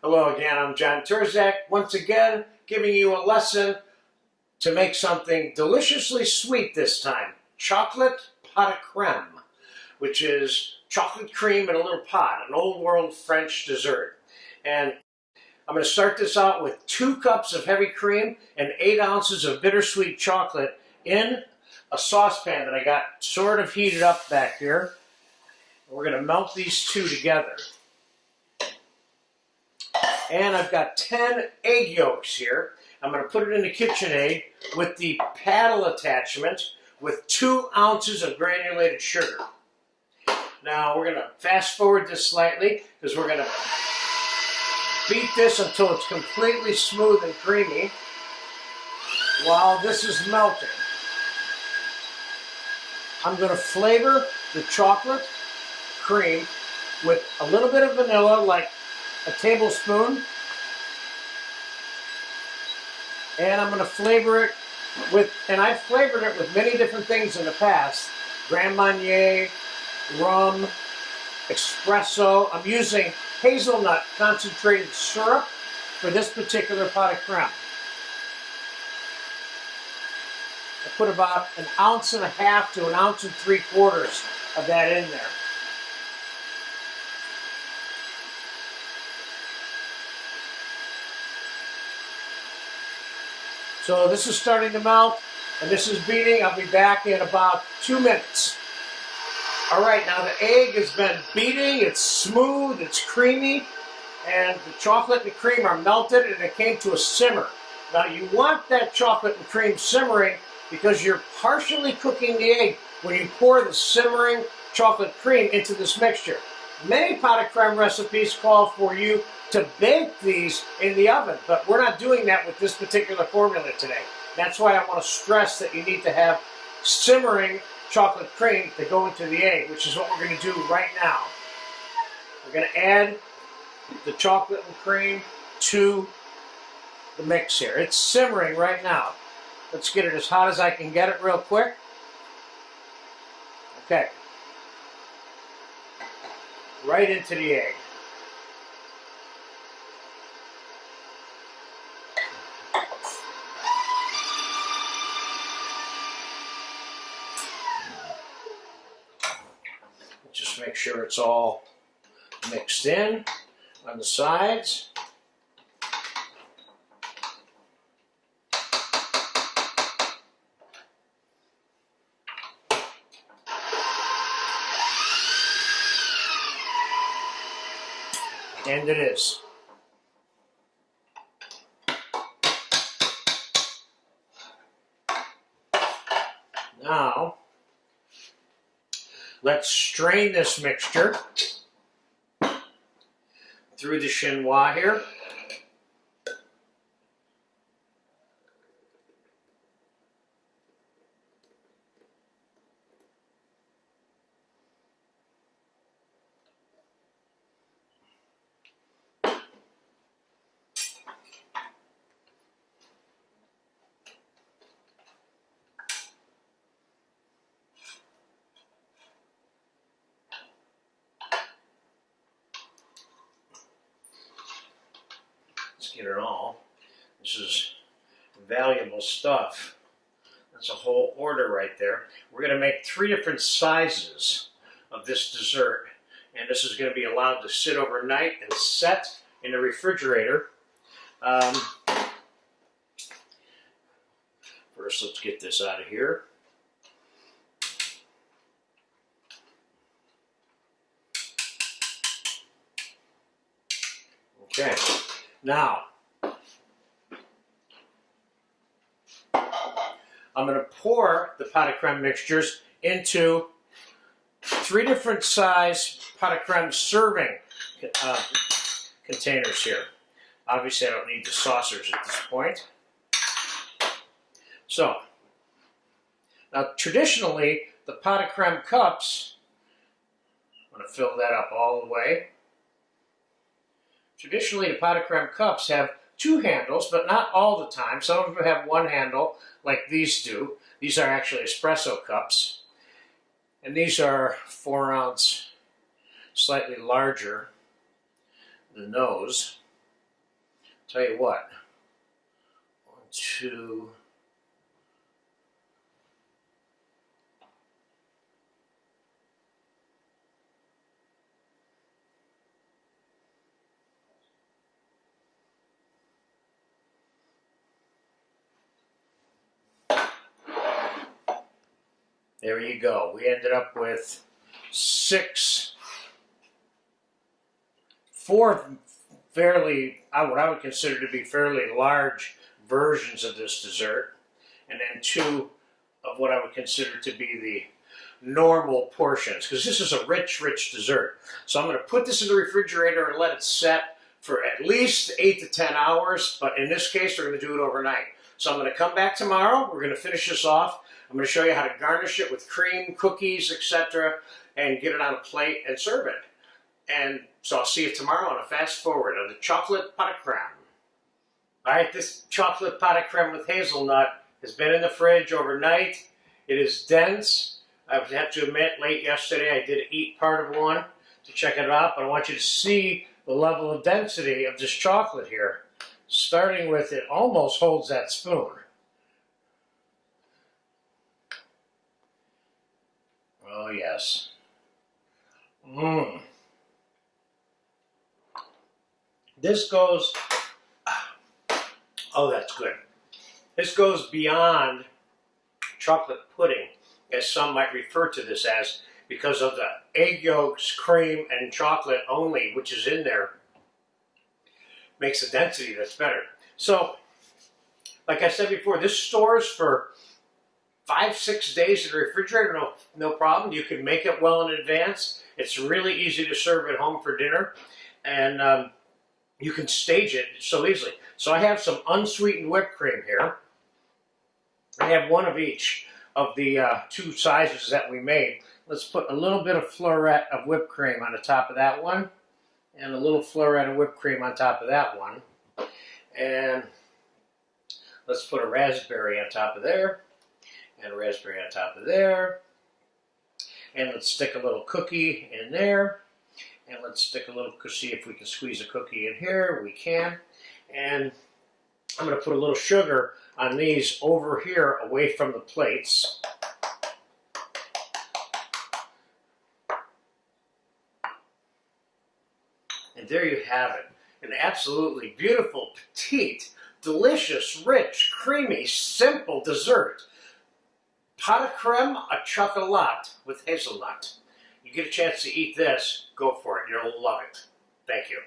Hello again, I'm John Turzak, once again giving you a lesson to make something deliciously sweet this time. Chocolate pot de crème, which is chocolate cream in a little pot, an old world French dessert. And I'm going to start this out with 2 cups of heavy cream and 8 ounces of bittersweet chocolate in a saucepan that I got sort of heated up back here. We're going to melt these two together. And I've got 10 egg yolks here. I'm going to put it in the KitchenAid with the paddle attachment with 2 ounces of granulated sugar. Now we're going to fast forward this slightly because we're going to beat this until it's completely smooth and creamy while this is melting. I'm going to flavor the chocolate cream with a little bit of vanilla, like a tablespoon, and I'm going to flavor it with, and I've flavored it with many different things in the past, Grand Marnier, rum, espresso. I'm using hazelnut concentrated syrup for this particular pot of crème. I put about 1.5 ounces to 1.75 ounces of that in there. So this is starting to melt, and this is beating. I'll be back in about 2 minutes. All right, now the egg has been beating. It's smooth, it's creamy, and the chocolate and the cream are melted, and it came to a simmer. Now you want that chocolate and cream simmering because you're partially cooking the egg when you pour the simmering chocolate cream into this mixture. Many pot de crème recipes call for you to bake these in the oven, but we're not doing that with this particular formula today. That's why I want to stress that you need to have simmering chocolate cream to go into the egg, which is what we're going to do right now. We're going to add the chocolate and cream to the mix here. It's simmering right now. Let's get it as hot as I can get it real quick. Okay. Right into the egg. Just make sure it's all mixed in on the sides. And it is. Now, let's strain this mixture through the chinois here. Let's get it all. This is valuable stuff. That's a whole order right there. We're going to make 3 different sizes of this dessert, and this is going to be allowed to sit overnight and set in the refrigerator. First, let's get this out of here. Okay. Now, I'm going to pour the pot de crème mixtures into 3 different size pot de crème serving containers here. Obviously, I don't need the saucers at this point. So, now traditionally, the pot de crème cups, I'm going to fill that up all the way. Traditionally, the pot de crème cups have 2 handles, but not all the time. Some of them have 1 handle, like these do. These are actually espresso cups. And these are 4 ounce, slightly larger than those. Tell you what. 1, 2. There you go. We ended up with 4 fairly, what I would consider to be fairly large versions of this dessert, and then 2 of what I would consider to be the normal portions, because this is a rich, rich dessert. So I'm going to put this in the refrigerator and let it set for at least 8 to 10 hours, but in this case, we're going to do it overnight. So I'm going to come back tomorrow. We're going to finish this off. I'm going to show you how to garnish it with cream, cookies, etc., and get it on a plate and serve it. And so I'll see you tomorrow on a fast forward on the chocolate pot of crème. All right, this chocolate pot of crème with hazelnut has been in the fridge overnight. It is dense. I have to admit, late yesterday I did eat part of one to check it out, but I want you to see the level of density of this chocolate here. Starting with, it almost holds that spoon. Oh, yes. This goes, oh, that's good. This goes beyond chocolate pudding, as some might refer to this as, because of the egg yolks, cream, and chocolate only, which is in there, makes the density that's better. So, like I said before, this stores for 5-6 days in the refrigerator, no problem. You can make it well in advance. It's really easy to serve at home for dinner, and you can stage it so easily. So I have some unsweetened whipped cream here. I have one of each of the 2 sizes that we made. Let's put a little bit of floret of whipped cream on the top of that one, and a little floret of whipped cream on top of that one. And let's put a raspberry on top of there, and a raspberry on top of there. And let's stick a little cookie in there. And let's stick a little, see if we can squeeze a cookie in here. We can. And I'm going to put a little sugar on these over here away from the plates. And there you have it. An absolutely beautiful, petite, delicious, rich, creamy, simple dessert. Pot of crème à chocolat with hazelnut. You get a chance to eat this, go for it. You'll love it. Thank you.